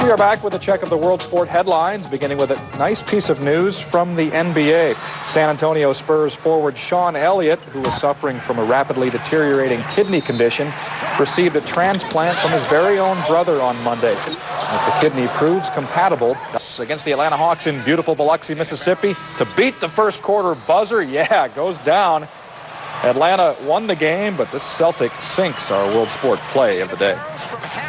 We are back with a check of the World Sport headlines, beginning with a nice piece of news from the NBA. San Antonio Spurs forward Sean Elliott, who was suffering from a rapidly deteriorating kidney condition, received a transplant from his very own brother on Monday. If the kidney proves compatible against the Atlanta Hawks in beautiful Biloxi, Mississippi, to beat the first quarter buzzer, goes down. Atlanta won the game, but this Celtic sinks our World Sport play of the day.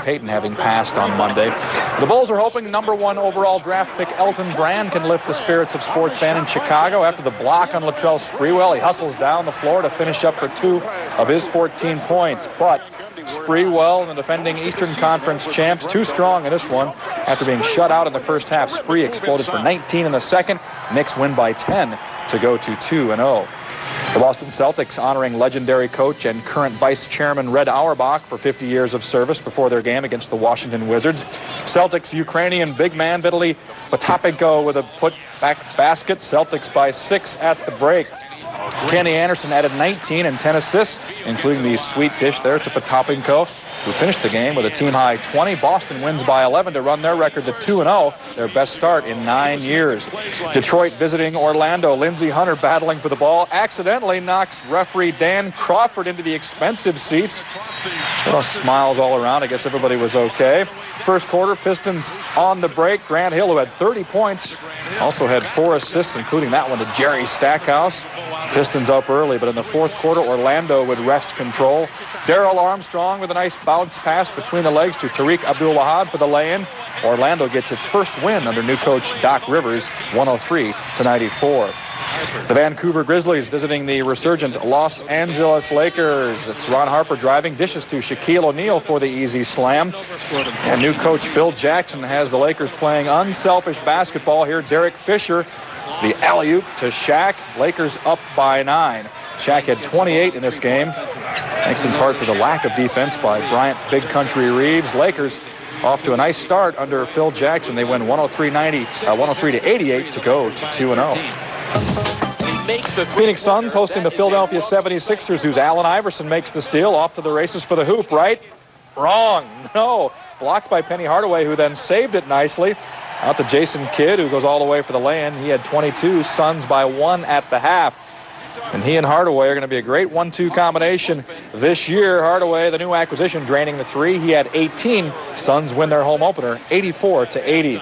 Peyton having passed on Monday. The Bulls are hoping #1 overall draft pick Elton Brand can lift the spirits of sports fan in Chicago. After the block on Latrell Sprewell, he hustles down the floor to finish up for 2 of his 14 points. But Sprewell, the defending Eastern Conference champs, too strong in this one. After being shut out in the first half, Spree exploded for 19 in the second. Knicks win by 10 to go to 2-0. The Boston Celtics honoring legendary coach and current vice chairman Red Auerbach for 50 years of service before their game against the Washington Wizards. Celtics Ukrainian big man Vitaly Potapenko with a put-back basket. Celtics by 6 at the break. Kenny Anderson added 19 and 10 assists, including the sweet dish there to Potapenko, who finished the game with a team-high 20. Boston wins by 11 to run their record to 2-0, their best start in 9 years. Detroit visiting Orlando. Lindsey Hunter battling for the ball, accidentally knocks referee Dan Crawford into the expensive seats. Smiles all around. I guess everybody was okay. First quarter, Pistons on the break. Grant Hill, who had 30 points, also had 4 assists, including that one to Jerry Stackhouse. Pistons up early, but in the fourth quarter, Orlando would wrest control. Darrell Armstrong with a nice bounce pass between the legs to Tariq Abdul-Wahab for the lay-in. Orlando gets its first win under new coach Doc Rivers, 103-94. The Vancouver Grizzlies visiting the resurgent Los Angeles Lakers. It's Ron Harper driving, dishes to Shaquille O'Neal for the easy slam. And new coach Phil Jackson has the Lakers playing unselfish basketball here. Derek Fisher, the alley-oop to Shaq. Lakers up by 9. Shaq had 28 in this game, thanks in part to the lack of defense by Bryant Big Country Reeves. Lakers off to a nice start under Phil Jackson. They win 103-88 to go to 2-0. Phoenix Suns hosting the Philadelphia 76ers, whose Allen Iverson makes the steal. Off to the races for the hoop, right? Wrong. No. Blocked by Penny Hardaway, who then saved it nicely. Out to Jason Kidd, who goes all the way for the lay-in. He had 22. Suns by 1 at the half. And he and Hardaway are going to be a great 1-2 combination this year. Hardaway, the new acquisition, draining the 3. He had 18. Suns win their home opener, 84-80.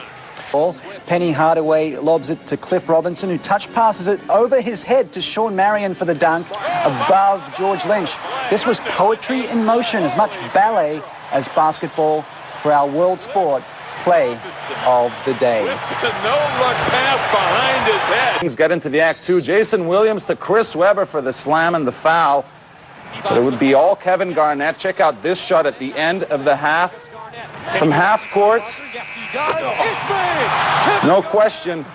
Penny Hardaway lobs it to Cliff Robinson, who touch passes it over his head to Sean Marion for the dunk above George Lynch. This was poetry in motion, as much ballet as basketball for our world sport play of the day. No-look pass behind his head. Things get into the act two. Jason Williams to Chris Webber for the slam and the foul. But it would be all Kevin Garnett. Check out this shot at the end of the half. From half court. No question.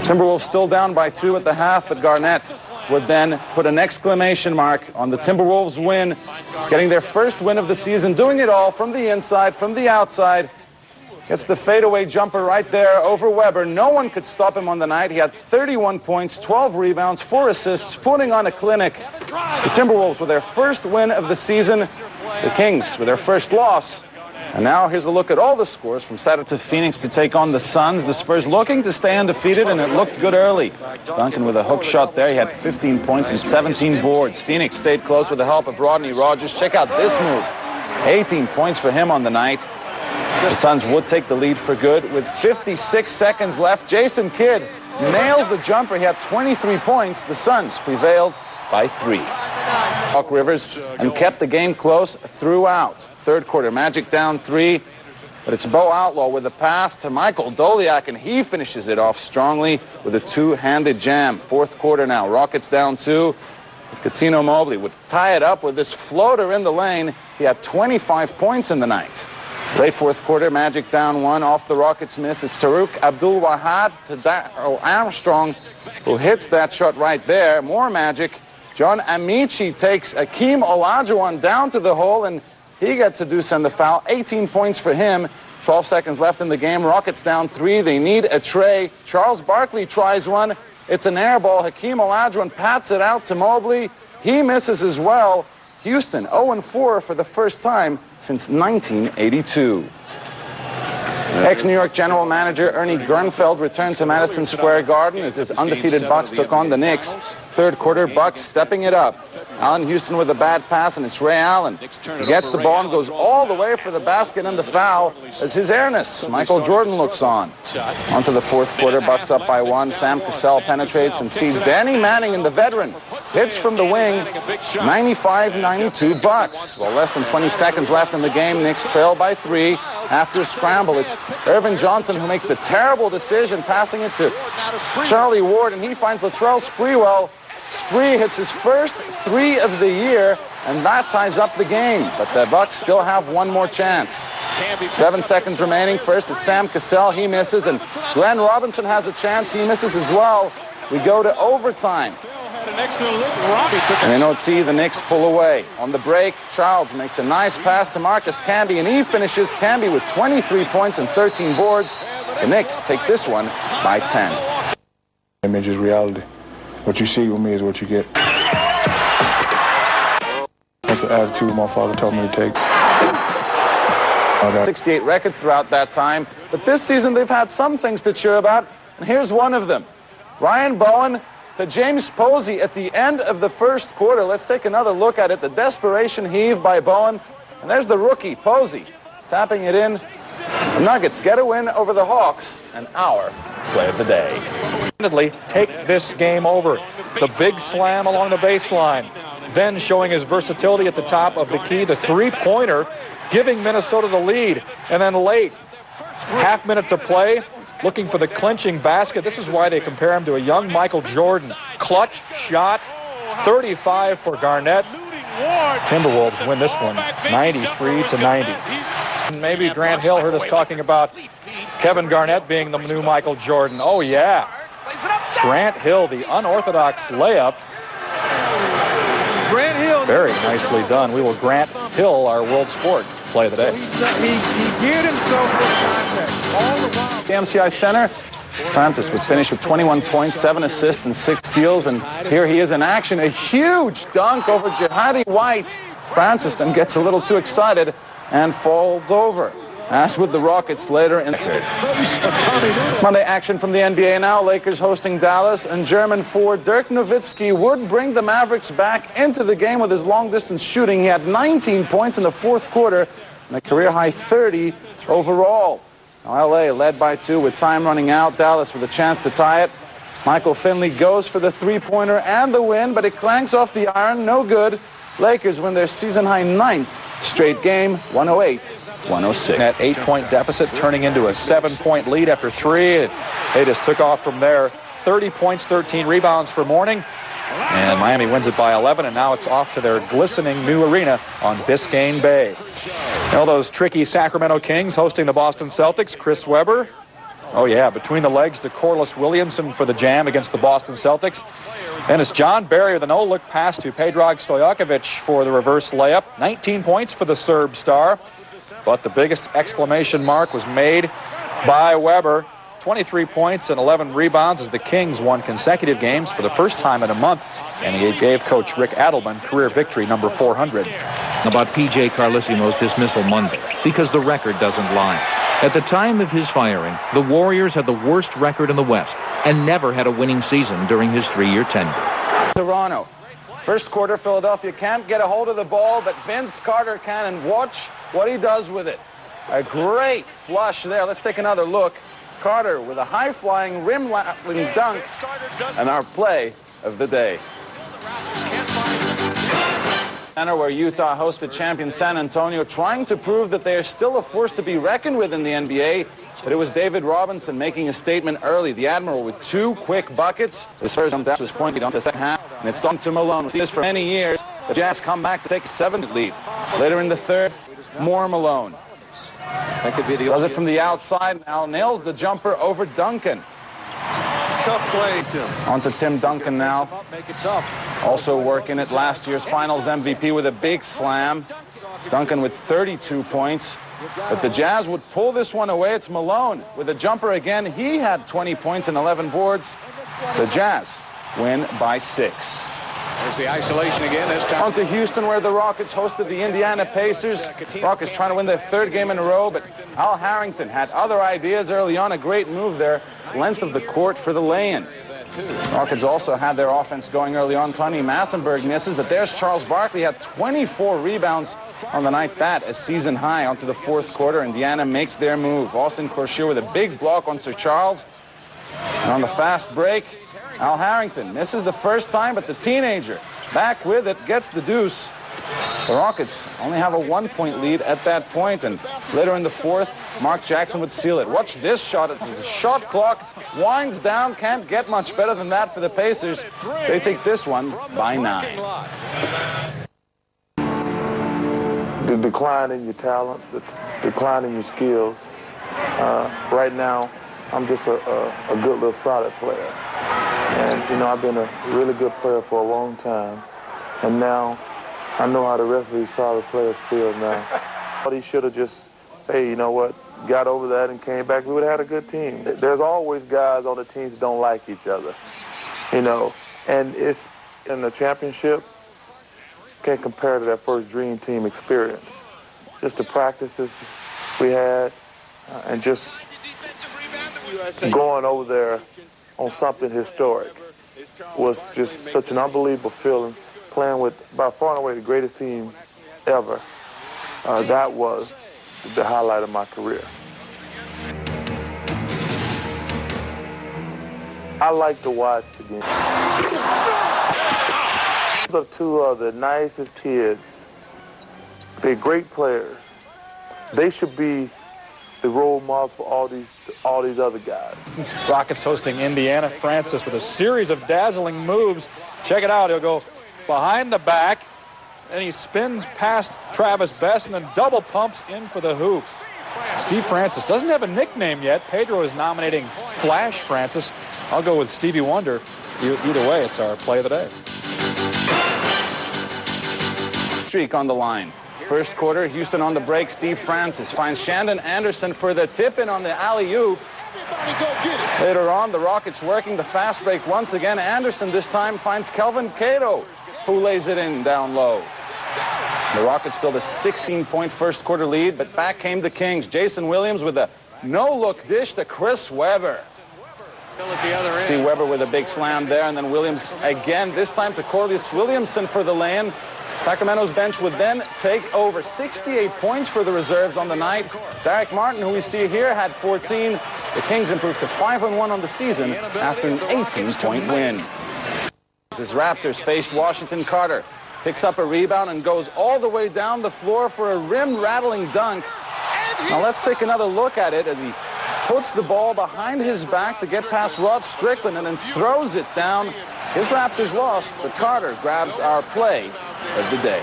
Timberwolves still down by 2 at the half, but Garnett would then put an exclamation mark on the Timberwolves win, getting their first win of the season, doing it all from the inside, from the outside. Gets the fadeaway jumper right there over Webber. No one could stop him on the night. He had 31 points, 12 rebounds, 4 assists, putting on a clinic. The Timberwolves with their first win of the season. The Kings with their first loss. And now here's a look at all the scores from Saturday to Phoenix to take on the Suns. The Spurs looking to stay undefeated, and it looked good early. Duncan with a hook shot there. He had 15 points and 17 boards. Phoenix stayed close with the help of Rodney Rogers. Check out this move. 18 points for him on the night. The Suns would take the lead for good with 56 seconds left. Jason Kidd nails the jumper. He had 23 points. The Suns prevailed by 3. Doc Rivers and kept the game close throughout. Third quarter, Magic down 3, but it's Bo Outlaw with a pass to Michael Doliak, and he finishes it off strongly with a two-handed jam. Fourth quarter now, Rockets down 2. Cuttino Mobley would tie it up with this floater in the lane. He had 25 points in the night. Late fourth quarter, Magic down 1 off the Rockets miss. It's Tariq Abdul-Wahab to Darrell Armstrong, who hits that shot right there. More Magic. John Amici takes Akeem Olajuwon down to the hole, and he gets a deuce and the foul. 18 points for him. 12 seconds left in the game. Rockets down 3. They need a tray. Charles Barkley tries one. It's an air ball. Hakeem Olajuwon pats it out to Mobley. He misses as well. Houston 0-4 for the first time since 1982. Ex-New York general manager Ernie Grunfeld returned to Madison Square Garden as his undefeated Bucks took on the Knicks. Third quarter, Bucks stepping it up. Allen Houston with a bad pass, and it's Ray Allen. He gets the ball and goes all the way for the basket and the foul as his airness. Michael Jordan looks on. Onto the fourth quarter, Bucks up by 1. Sam Cassell penetrates and feeds Danny Manning and the veteran. Hits from the wing, 95-92 Bucks. Well, less than 20 seconds left in the game. Knicks trail by 3. After a scramble, it's Irvin Johnson who makes the terrible decision, passing it to Charlie Ward, and he finds Latrell Sprewell. Spree hits his first 3 of the year, and that ties up the game. But the Bucks still have one more chance. 7 seconds remaining. First is Sam Cassell. He misses, and Glenn Robinson has a chance. He misses as well. We go to overtime. And in OT, the Knicks pull away. On the break, Childs makes a nice pass to Marcus Camby, and he finishes. Camby with 23 points and 13 boards. The Knicks take this one by 10. Image is reality. What you see with me is what you get. That's the attitude my father told me to take. 68 record throughout that time, but this season they've had some things to cheer about, and here's one of them. Ryan Bowen to James Posey at the end of the first quarter. Let's take another look at it. The desperation heave by Bowen, and there's the rookie, Posey, tapping it in. The Nuggets get a win over the Hawks, and our play of the day. Take this game over. The big slam along the baseline. Then showing his versatility at the top of the key, the three-pointer, giving Minnesota the lead. And then late, half minute to play, looking for the clinching basket. This is why they compare him to a young Michael Jordan. Clutch shot, 35 for Garnett. Timberwolves win this one, 93-90. Maybe Grant Hill heard us talking about Kevin Garnett being the new Michael Jordan. Oh, yeah. Grant Hill, the unorthodox layup. Grant Hill. Very nicely done. We will grant Hill our World Sport play of the day. He geared himself with contact all the while. The MCI Center, Francis would finish with 21 points, 7 assists, and 6 steals. And here he is in action. A huge dunk over Jihadi White. Francis then gets a little too excited and falls over. As with the Rockets later in the Monday action from the NBA now. Lakers hosting Dallas, and German forward Dirk Nowitzki would bring the Mavericks back into the game with his long-distance shooting. He had 19 points in the fourth quarter and a career-high 30 overall. Now LA led by 2 with time running out. Dallas with a chance to tie it. Michael Finley goes for the three-pointer and the win, but it clanks off the iron. No good. Lakers win their season-high 9th straight game, 108-106. That 8-point deficit turning into a 7-point lead after 3. They just took off from there. 30 points, 13 rebounds for Mourning. And Miami wins it by 11, and now it's off to their glistening new arena on Biscayne Bay. Well, those tricky Sacramento Kings hosting the Boston Celtics. Chris Webber. Oh, yeah, between the legs to Corliss Williamson for the jam against the Boston Celtics. And it's John Barry with a no-look pass to Predrag Stojakovic for the reverse layup. 19 points for the Serb star. But the biggest exclamation mark was made by Webber. 23 points and 11 rebounds as the Kings won consecutive games for the first time in a month. And he gave coach Rick Adelman career victory number 400. About P.J. Carlissimo's dismissal Monday, because the record doesn't lie. At the time of his firing, the Warriors had the worst record in the West and never had a winning season during his 3-year tenure. Toronto. First quarter, Philadelphia can't get a hold of the ball, but Vince Carter can, and watch what he does with it. A great flush there. Let's take another look. Carter with a high-flying, rim-lapping dunk, and our play of the day. Center where Utah hosted champion San Antonio, trying to prove that they are still a force to be reckoned with in the NBA. But it was David Robinson making a statement early. The Admiral with 2 quick buckets. The Spurs jumped out to his point lead on the second half, and it's gone to Malone. We've seen this for many years. The Jazz come back to take a 7 lead. Later in the third, more Malone. That could be the does it from the outside now. Nails the jumper over Duncan. Tough play, Tim. On to Tim Duncan now. Make it tough. Also working it, last year's Finals MVP with a big slam. Duncan with 32 points. But the Jazz would pull this one away. It's Malone with a jumper again. He had 20 points and 11 boards. The Jazz win by 6. There's the isolation again. This time On to Houston, where the Rockets hosted the Indiana Pacers. Rockets trying to win their third game in a row, but Al Harrington had other ideas early on. A great move there. Length of the court for the lay-in. Rockets also had their offense going early on. Tony Massenberg misses, but there's Charles Barkley. Had 24 rebounds on the night. That a season high. Onto the fourth quarter. Indiana makes their move. Austin Corshire with a big block on Sir Charles. And on the fast break, Al Harrington misses the first time, but the teenager back with it, gets the deuce. The Rockets only have a 1-point lead at that point, and later in the fourth, Mark Jackson would seal it. Watch this shot. It's the shot clock winds down. Can't get much better than that for the Pacers. They take this one by 9. The decline in your talent, the decline in your skills. Right now, I'm just a good little solid player. And, you know, I've been a really good player for a long time. And now I know how the rest of these solid players feel now. He should have just, hey, you know what, got over that and came back. We would have had a good team. There's always guys on the teams that don't like each other, you know. And it's in the championship, can't compare to that first dream team experience. Just the practices we had and just going over there on something historic was just such an unbelievable feeling. Playing with, by far and away, the greatest team ever. That was the highlight of my career. I like to watch the game. Those are two of the nicest kids. They're great players. They should be the role models for all these other guys. Rockets hosting Indiana. Francis with a series of dazzling moves. Check it out. He'll go behind the back, and he spins past Travis Best and then double pumps in for the hoop. Steve Francis doesn't have a nickname yet. Pedro is nominating Flash Francis. I'll go with Stevie Wonder. Either way, it's our play of the day. Streak on the line. First quarter, Houston on the break. Steve Francis finds Shandon Anderson for the tip-in on the alley-oop. Later on, the Rockets working the fast break once again. Anderson this time finds Kelvin Cato, who lays it in down low. The Rockets build a 16-point first quarter lead, but back came the Kings. Jason Williams with a no-look dish to Chris Webber. See Webber with a big slam there, and then Williams again, this time to Corliss Williamson for the lay-in. Sacramento's bench would then take over. 68 points for the reserves on the night. Derek Martin, who we see here, had 14. The Kings improved to 5-1 on the season after an 18-point win. As Raptors faced Washington, Carter picks up a rebound and goes all the way down the floor for a rim-rattling dunk. Now let's take another look at it as he puts the ball behind his back to get past Rod Strickland and then throws it down. His Raptors lost, but Carter grabs our play of the day.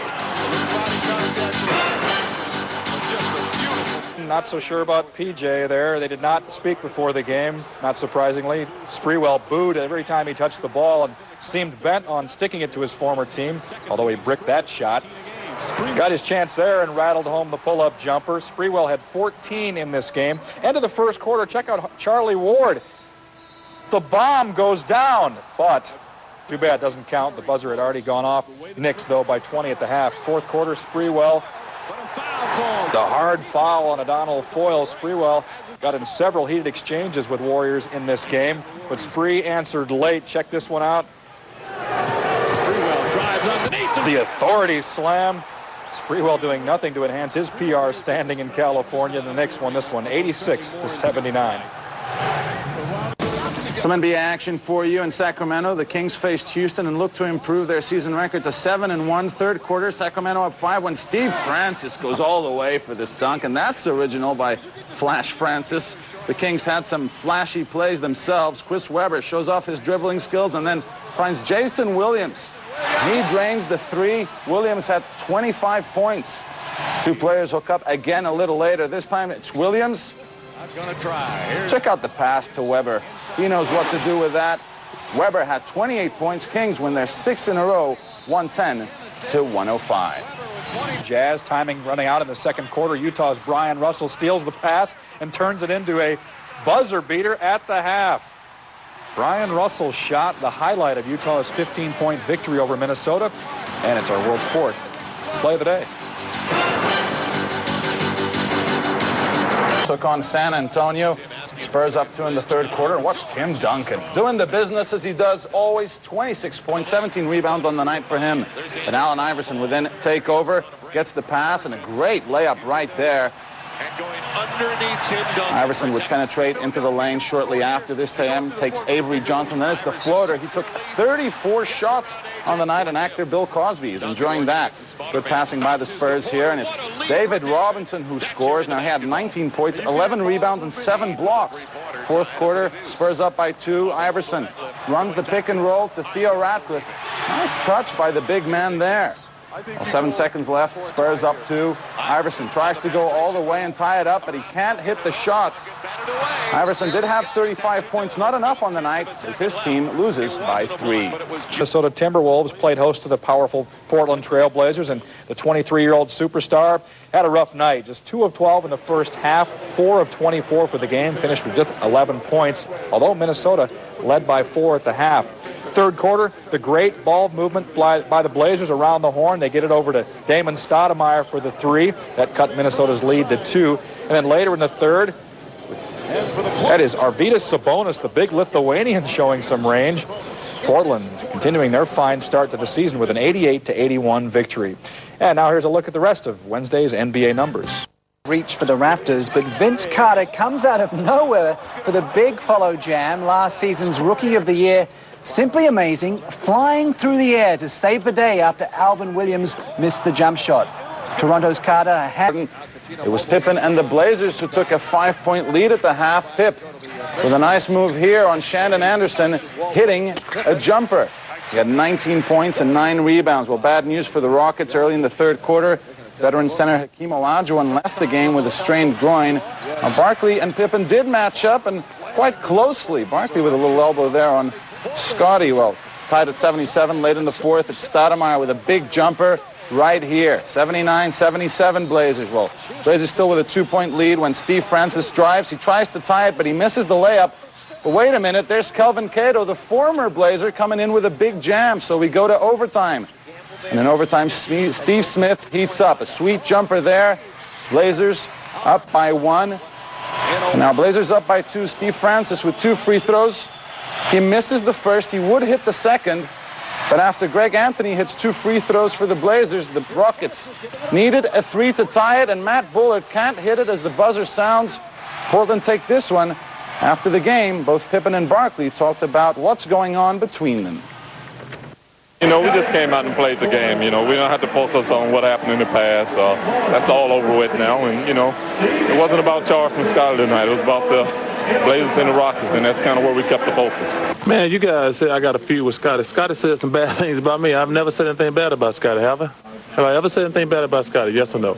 Not so sure about PJ there. They did not speak before the game, not surprisingly. Sprewell booed every time he touched the ball and seemed bent on sticking it to his former team, although he bricked that shot. Got his chance there and rattled home the pull-up jumper. Sprewell had 14 in this game. End of the first quarter, check out Charlie Ward. The bomb goes down, but too bad, doesn't count. The buzzer had already gone off. Knicks, though, by 20 at the half. Fourth quarter, Sprewell. The hard foul on O'Donnell Foyle. Sprewell got in several heated exchanges with Warriors in this game, but Spree answered late. Check this one out. Sprewell drives underneath. The authorities slam. Sprewell doing nothing to enhance his PR standing in California. The Knicks won this one 86-79. Some NBA action for you in Sacramento. The Kings faced Houston and looked to improve their season record to 7-1. Third quarter, Sacramento up 5 when Steve Francis goes all the way for this dunk, and that's original by Flash Francis. The Kings had some flashy plays themselves. Chris Webber shows off his dribbling skills and then finds Jason Williams. He drains the three. Williams had 25 points. Two players hook up again a little later. This time it's Williams. I'm going to try. Check out the pass to Webber. He knows what to do with that. Webber had 28 points. Kings win their 6th in a row, 110-105. Jazz timing running out in the second quarter. Utah's Brian Russell steals the pass and turns it into a buzzer beater at the half. Brian Russell's shot, the highlight of Utah's 15-point victory over Minnesota, and it's our World Sport Play of the Day. Took on San Antonio. Spurs up 2 in the third quarter. And watch Tim Duncan doing the business as he does always. 26 points, 17 rebounds on the night for him. And Allen Iverson would then take over, gets the pass, and a great layup right there. And going underneath Tim Duncan. Iverson would penetrate into the lane shortly after this time. Takes Avery Johnson. Then it's the floater. He took 34 shots on the night, and actor Bill Cosby is enjoying that. Good passing by the Spurs here, and it's David Robinson who scores. Now he had 19 points, 11 rebounds, and 7 blocks. Fourth quarter, Spurs up by 2. Iverson runs the pick and roll to Theo Ratcliffe. Nice touch by the big man there. Well, 7 seconds left. Spurs up 2. Iverson tries to go all the way and tie it up, but he can't hit the shots. Iverson did have 35 points, not enough on the night, as his team loses by 3. Minnesota Timberwolves played host to the powerful Portland Trail Blazers, and the 23-year-old superstar had a rough night. Just 2 of 12 in the first half, 4 of 24 for the game, finished with just 11 points, although Minnesota led by 4 at the half. Third quarter, the great ball movement by the Blazers around the horn. They get it over to Damon Stoudemire for the 3. That cut Minnesota's lead to 2. And then later in the third, that is Arvydas Sabonis, the big Lithuanian, showing some range. Portland continuing their fine start to the season with an 88-81 victory. And now here's a look at the rest of Wednesday's NBA numbers. Reach for the Raptors, but Vince Carter comes out of nowhere for the big follow jam, last season's Rookie of the Year. Simply amazing, flying through the air to save the day after Alvin Williams missed the jump shot. Toronto's Carter had... It was Pippen and the Blazers who took a 5-point lead at the half. Pip with a nice move here on Shandon Anderson, hitting a jumper. He had 19 points and 9 rebounds. Well, bad news for the Rockets early in the third quarter. Veteran center Hakeem Olajuwon left the game with a strained groin. Now, Barkley and Pippen did match up, and quite closely. Barkley with a little elbow there on Scotty. Well, tied at 77 late in the fourth. It's Stoudemire with a big jumper right here. 79-77 Blazers. Well, Blazers still with a 2-point lead when Steve Francis drives. He tries to tie it, but he misses the layup. But wait a minute, there's Kelvin Cato, the former Blazer, coming in with a big jam. So we go to overtime. And in overtime, Steve Smith heats up. A sweet jumper there. Blazers up by 1. And now Blazers up by 2. Steve Francis with 2 free throws. He misses the first. He would hit the second. But after Greg Anthony hits 2 free throws for the Blazers, the Rockets needed a 3 to tie it, and Matt Bullard can't hit it as the buzzer sounds. Portland take this one. After the game, both Pippen and Barkley talked about what's going on between them. You know, we just came out and played the game. You know, we don't have to focus on what happened in the past. That's all over with now. And, you know, it wasn't about Charleston Scotty tonight. It was about the Blazers and the Rockets, and that's kind of where we kept the focus. Man, you guys said I got a feud with Scotty. Scotty said some bad things about me. I've never said anything bad about Scotty, have I? Have I ever said anything bad about Scotty? Yes or no?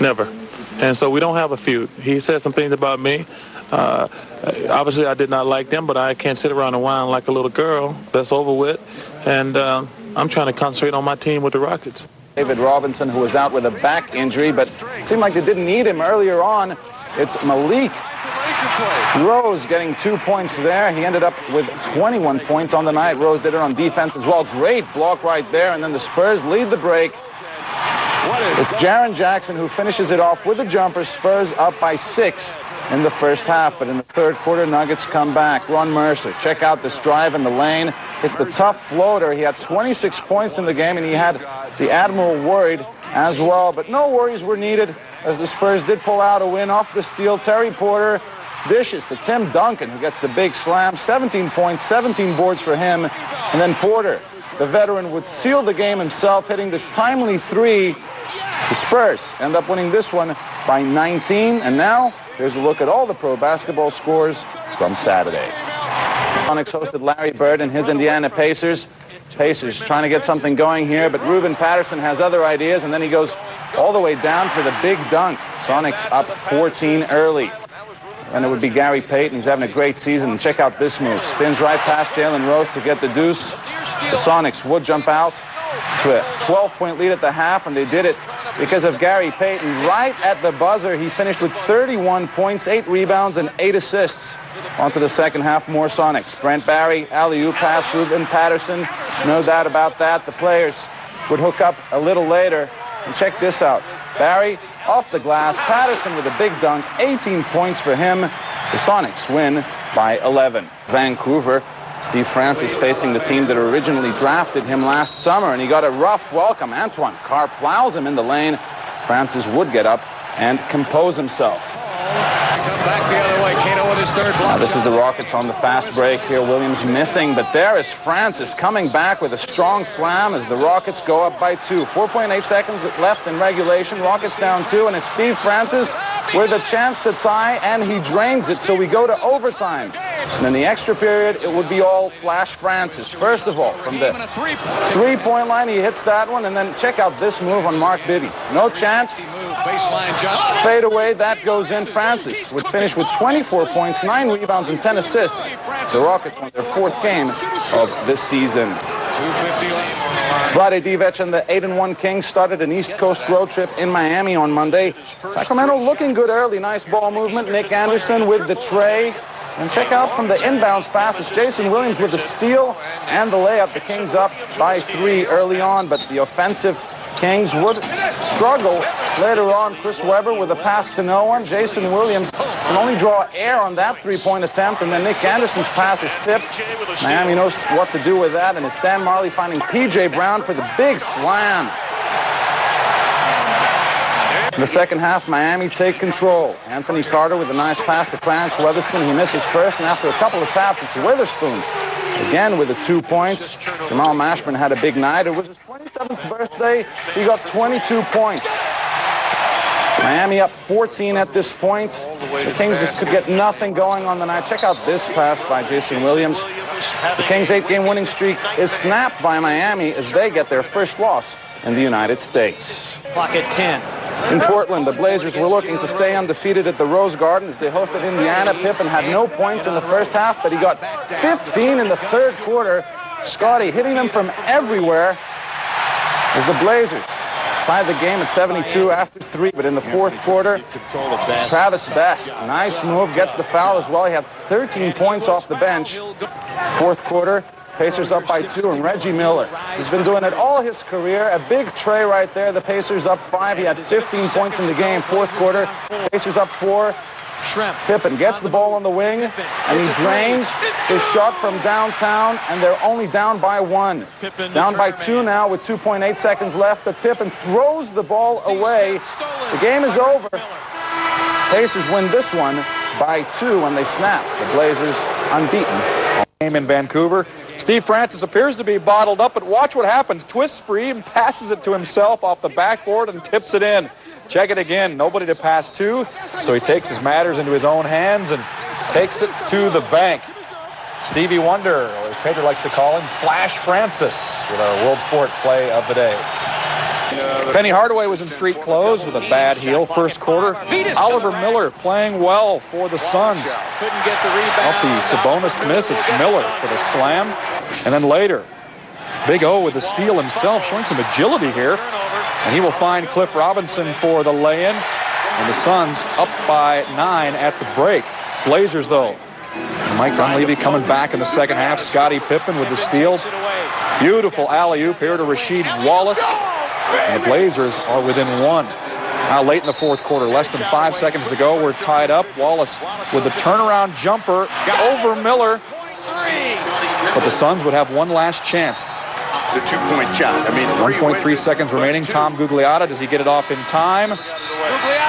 Never. And so we don't have a feud. He said some things about me. Obviously, I did not like them, but I can't sit around and whine like a little girl. That's over with. And I'm trying to concentrate on my team with the Rockets. David Robinson, who was out with a back injury, but it seemed like they didn't need him earlier on. It's Malik Rose getting 2 points there. He ended up with 21 points on the night. Rose did it on defense as well. Great block right there. And then the Spurs lead the break. It's Jaren Jackson who finishes it off with a jumper. Spurs up by 6 in the first half. But in the third quarter, Nuggets come back. Ron Mercer, check out this drive in the lane. It's the tough floater. He had 26 points in the game, and he had the Admiral worried as well. But no worries were needed as the Spurs did pull out a win off the steal. Terry Porter dishes to Tim Duncan, who gets the big slam. 17 points, 17 boards for him. And then Porter, the veteran, would seal the game himself, hitting this timely 3. The Spurs end up winning this one by 19. And now here's a look at all the pro basketball scores from Saturday. Sonics hosted Larry Bird and his Indiana Pacers. Pacers trying to get something going here, but Ruben Patterson has other ideas, and then he goes all the way down for the big dunk. Sonics up 14 early. And it would be Gary Payton. He's having a great season. And check out this move. Spins right past Jalen Rose to get the deuce. The Sonics would jump out to a 12-point lead at the half, and they did it because of Gary Payton. Right at the buzzer, he finished with 31 points, 8 rebounds, and 8 assists. On to the second half, more Sonics. Brent Barry, alley-oop pass, Ruben Patterson. No doubt about that. The players would hook up a little later. And check this out. Barry off the glass, Patterson with a big dunk, 18 points for him. The Sonics win by 11. Vancouver, Steve Francis facing the team that originally drafted him last summer, and he got a rough welcome. Antoine Carr plows him in the lane. Francis would get up and compose himself. Come back the other way. Kano with his third block. Now, this is the Rockets on the fast break here. Williams missing, but there is Francis coming back with a strong slam as the Rockets go up by 2. 4.8 seconds left in regulation. Rockets down 2, and it's Steve Francis with a chance to tie, and he drains it, so we go to overtime. And in the extra period, it would be all Flash Francis. First of all, from the three-point line, he hits that one, and then check out this move on Mark Bibby. No chance. Fade away, that goes in. Francis would finish with 24 points, 9 rebounds, and 10 assists. The Rockets won their 4th game of this season. Vlade Divac and the 8-1 Kings started an East Coast road trip in Miami on Monday. Sacramento looking good early. Nice ball movement. Nick Anderson with the tray. And check out from the inbounds passes, Jason Williams with the steal and the layup. The Kings up by 3 early on, but the offensive Kings would struggle later on. Chris Webber with a pass to no one. Jason Williams can only draw air on that 3-point attempt, and then Nick Anderson's pass is tipped. Miami knows what to do with that, and it's Dan Marley finding P.J. Brown for the big slam. In the second half, Miami take control. Anthony Carter with a nice pass to Clarence Weatherspoon. He misses first, and after a couple of taps, it's Witherspoon again with the 2 points. Jamal Mashburn had a big night. It was his 27th birthday. He got 22 points. Miami up 14 at this point. The Kings just could get nothing going on the night. Check out this pass by Jason Williams. The Kings' 8-game winning streak is snapped by Miami as they get their first loss in the United States. Clock at 10. In Portland, the Blazers were looking to stay undefeated at the Rose Garden as they hosted Indiana. Pippen had no points in the first half, but he got 15 in the third quarter. Scotty hitting them from everywhere as the Blazers tied the game at 72 after 3, but in the fourth quarter, Travis Best, nice move, gets the foul as well. He had 13 points off the bench. Fourth quarter, Pacers up by 2, and Reggie Miller, he's been doing it all his career. A big tray right there. The Pacers up 5. He had 15 points in the game. Fourth quarter, Pacers up 4. Pippen gets the ball on the wing, and he drains his shot from downtown, and they're only down by 1. Down by 2 now with 2.8 seconds left, but Pippen throws the ball away. The game is over. Pacers win this one by 2 when they snap. The Blazers unbeaten. Game in Vancouver. Steve Francis appears to be bottled up, but watch what happens. Twists free and passes it to himself off the backboard and tips it in. Check it again. Nobody to pass to, so he takes his matters into his own hands and takes it to the bank. Stevie Wonder, or as Pedro likes to call him, Flash Francis, with our World Sport play of the day. Penny Hardaway was in street clothes with a bad heel first quarter. Oliver Miller playing well for the Suns. Couldn't get the rebound. Off the Sabonis miss, it's Miller for the slam. And then later, Big O with the steal himself, showing some agility here. And he will find Cliff Robinson for the lay-in. And the Suns up by 9 at the break. Blazers, though. Mike Dunleavy coming back in the second half. Scottie Pippen with the steal. Beautiful alley-oop here to Rasheed Wallace. And the Blazers are within 1. Now late in the fourth quarter, less than 5 seconds to go. We're tied up. Wallace with the turnaround jumper over Miller. But the Suns would have one last chance. The two-point shot. 1.3 seconds remaining. Tom Gugliotta, does he get it off in time?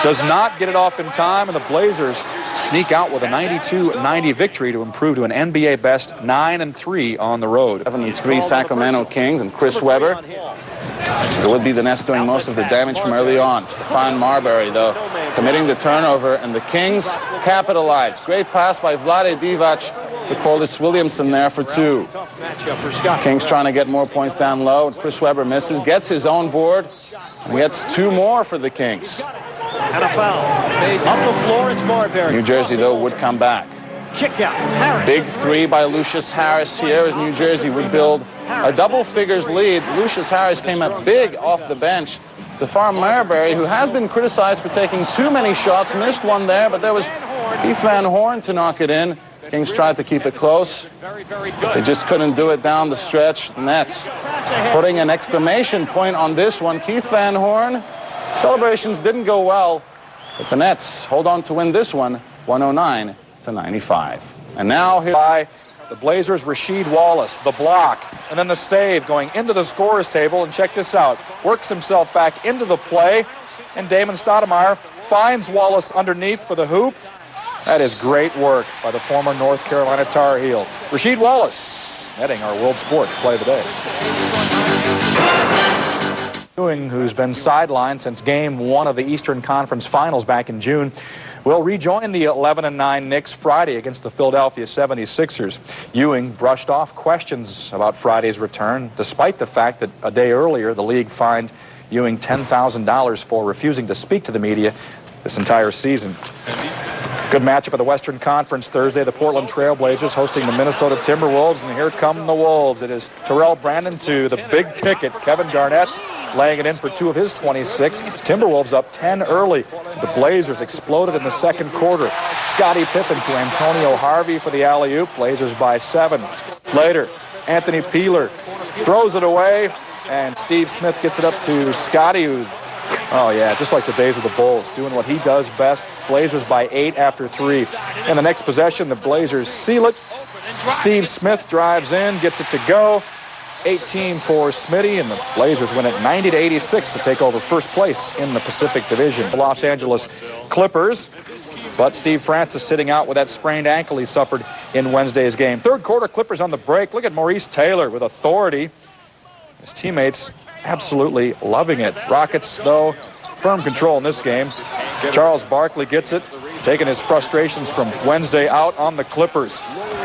Does not get it off in time, and the Blazers sneak out with a 92-90 victory to improve to an NBA best 9-3 on the road. 7-3 Sacramento Kings, and Chris Webber. It would be the Nets doing most of the damage from early on. Stephon Marbury, though, committing the turnover, and the Kings capitalize. Great pass by Vlade Divac to Corliss Williamson there for 2. Kings trying to get more points down low, and Chris Webber misses, gets his own board, and gets 2 more for the Kings. And a foul. Up the floor, it's Marbury. New Jersey, though, would come back. Kick out. Harris. Big 3 by Lucius Harris here as New Jersey would build a double figures lead. Lucius Harris came up big off the bench. Stephon Marbury, who has been criticized for taking too many shots, missed one there, but there was Keith Van Horn to knock it in. Kings tried to keep it close. They just couldn't do it down the stretch. The Nets putting an exclamation point on this one. Keith Van Horn, celebrations didn't go well, but the Nets hold on to win this one, 109-95. And now here by the Blazers, Rasheed Wallace, the block, and then the save going into the scorer's table. And check this out. Works himself back into the play, and Damon Stoudemire finds Wallace underneath for the hoop. That is great work by the former North Carolina Tar Heel. Rasheed Wallace netting our World Sport Play of the Day. Ewing, who's been sidelined since Game 1 of the Eastern Conference Finals back in June, will rejoin the 11-9 Knicks Friday against the Philadelphia 76ers. Ewing brushed off questions about Friday's return, despite the fact that a day earlier the league fined Ewing $10,000 for refusing to speak to the media this entire season. Good matchup of the Western Conference Thursday. The Portland Trail Blazers hosting the Minnesota Timberwolves, and here come the Wolves. It is Terrell Brandon to the big ticket. Kevin Garnett laying it in for 2 of his 26. Timberwolves up 10 early. The Blazers exploded in the second quarter. Scottie Pippen to Antonio Harvey for the alley-oop. Blazers by 7. Later, Anthony Peeler throws it away, and Steve Smith gets it up to Scottie, who, oh yeah, just like the days of the Bulls, doing what he does best. Blazers by 8 after 3. In the next possession, the Blazers seal it. Steve Smith drives in, gets it to go. 18 for Smitty, and the Blazers win it 90-86 to take over first place in the Pacific Division. The Los Angeles Clippers, but Steve Francis sitting out with that sprained ankle he suffered in Wednesday's game. Third quarter, Clippers on the break. Look at Maurice Taylor with authority. His teammates absolutely loving it. Rockets, though, firm control in this game. Charles Barkley gets it, taking his frustrations from Wednesday out on the Clippers.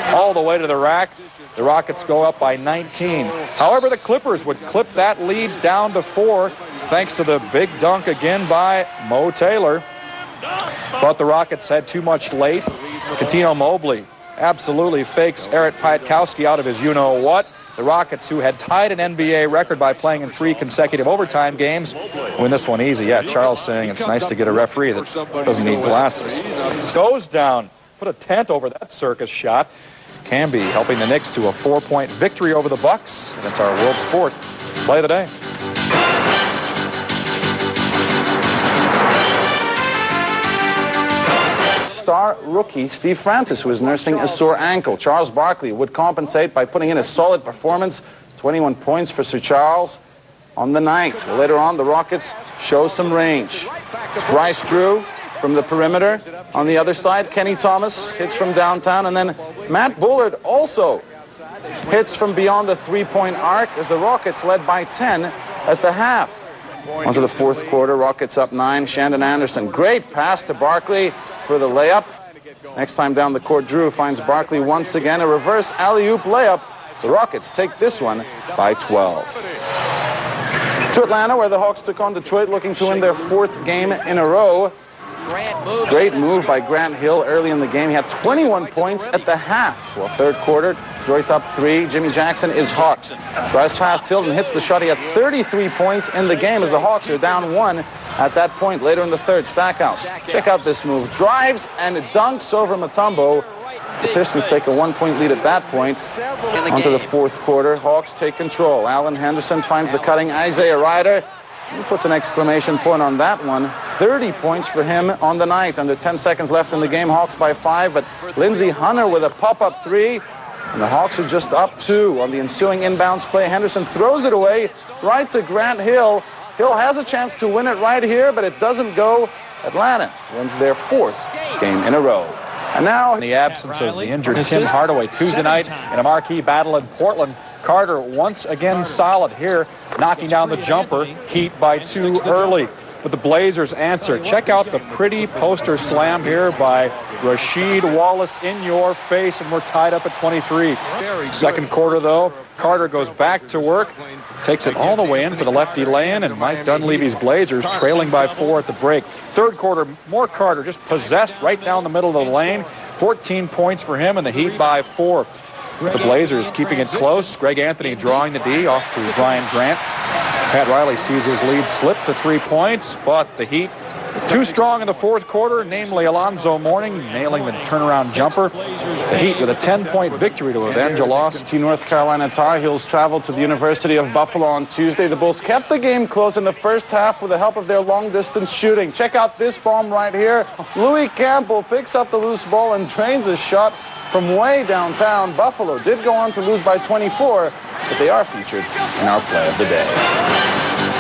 All the way to the rack. The Rockets go up by 19. However, the Clippers would clip that lead down to 4 thanks to the big dunk again by Mo Taylor. But the Rockets had too much late. Cuttino Mobley absolutely fakes Eric Piatkowski out of his you-know-what. The Rockets, who had tied an NBA record by playing in 3 consecutive overtime games, win this one easy. Yeah, Charles saying it's nice to get a referee that doesn't need glasses. Goes down. Put a tent over that circus shot. Camby helping the Knicks to a 4-point victory over the Bucks. And it's our World Sport Play of the Day. Star rookie Steve Francis, who is nursing a sore ankle. Charles Barkley would compensate by putting in a solid performance. 21 points for Sir Charles on the night. Later on, the Rockets show some range. It's Bryce Drew from the perimeter. On the other side, Kenny Thomas hits from downtown, and then Matt Bullard also hits from beyond the 3-point arc as the Rockets led by 10 at the half. Onto the fourth quarter, Rockets up 9. Shandon Anderson, great pass to Barkley for the layup. Next time down the court, Drew finds Barkley once again. A reverse alley-oop layup. The Rockets take this one by 12. To Atlanta, where the Hawks took on Detroit, looking to win their 4th game in a row. Great move by Grant Hill early in the game. He had 21 points at the half. Well, third quarter, Detroit up 3. Jimmy Jackson is hot. Drives past Hilton, hits the shot. He had 33 points in the game as the Hawks are down 1 at that point. Later in the third, Stackhouse. Check out this move. Drives and dunks over Mutombo. The Pistons take a 1-point lead at that point. Onto the fourth quarter, Hawks take control. Alan Henderson finds the cutting Isaiah Ryder. He puts an exclamation point on that one. 30 points for him on the night. Under 10 seconds left in the game, Hawks by 5. But Lindsey Hunter with a pop-up 3. And the Hawks are just up 2 on the ensuing inbounds play. Henderson throws it away right to Grant Hill. Hill has a chance to win it right here, but it doesn't go. Atlanta wins their 4th game in a row. And now, in the absence of the injured Tim Hardaway Tuesday night in a marquee battle in Portland, Carter once again solid here, knocking down the jumper. Heat by 2 early. But the Blazers answer. Check out the pretty poster slam here by Rasheed Wallace in your face, and we're tied up at 23. Second quarter, though, Carter goes back to work, takes it all the way in for the lefty lay-in, and Mike Dunleavy's Blazers trailing by 4 at the break. Third quarter, more Carter, just possessed right down the middle of the lane. 14 points for him, and the Heat by 4. The Blazers keeping it close. Greg Anthony drawing the D off to Brian Grant. Pat Riley sees his lead slip to 3 points, but the Heat too strong in the fourth quarter, namely Alonzo Mourning nailing the turnaround jumper. The Heat with a 10-point victory to avenge a loss. The North Carolina Tar Heels traveled to the University of Buffalo on Tuesday. The Bulls kept the game close in the first half with the help of their long-distance shooting. Check out this bomb right here. Louis Campbell picks up the loose ball and drains a shot from way downtown. Buffalo did go on to lose by 24, but they are featured in our play of the day.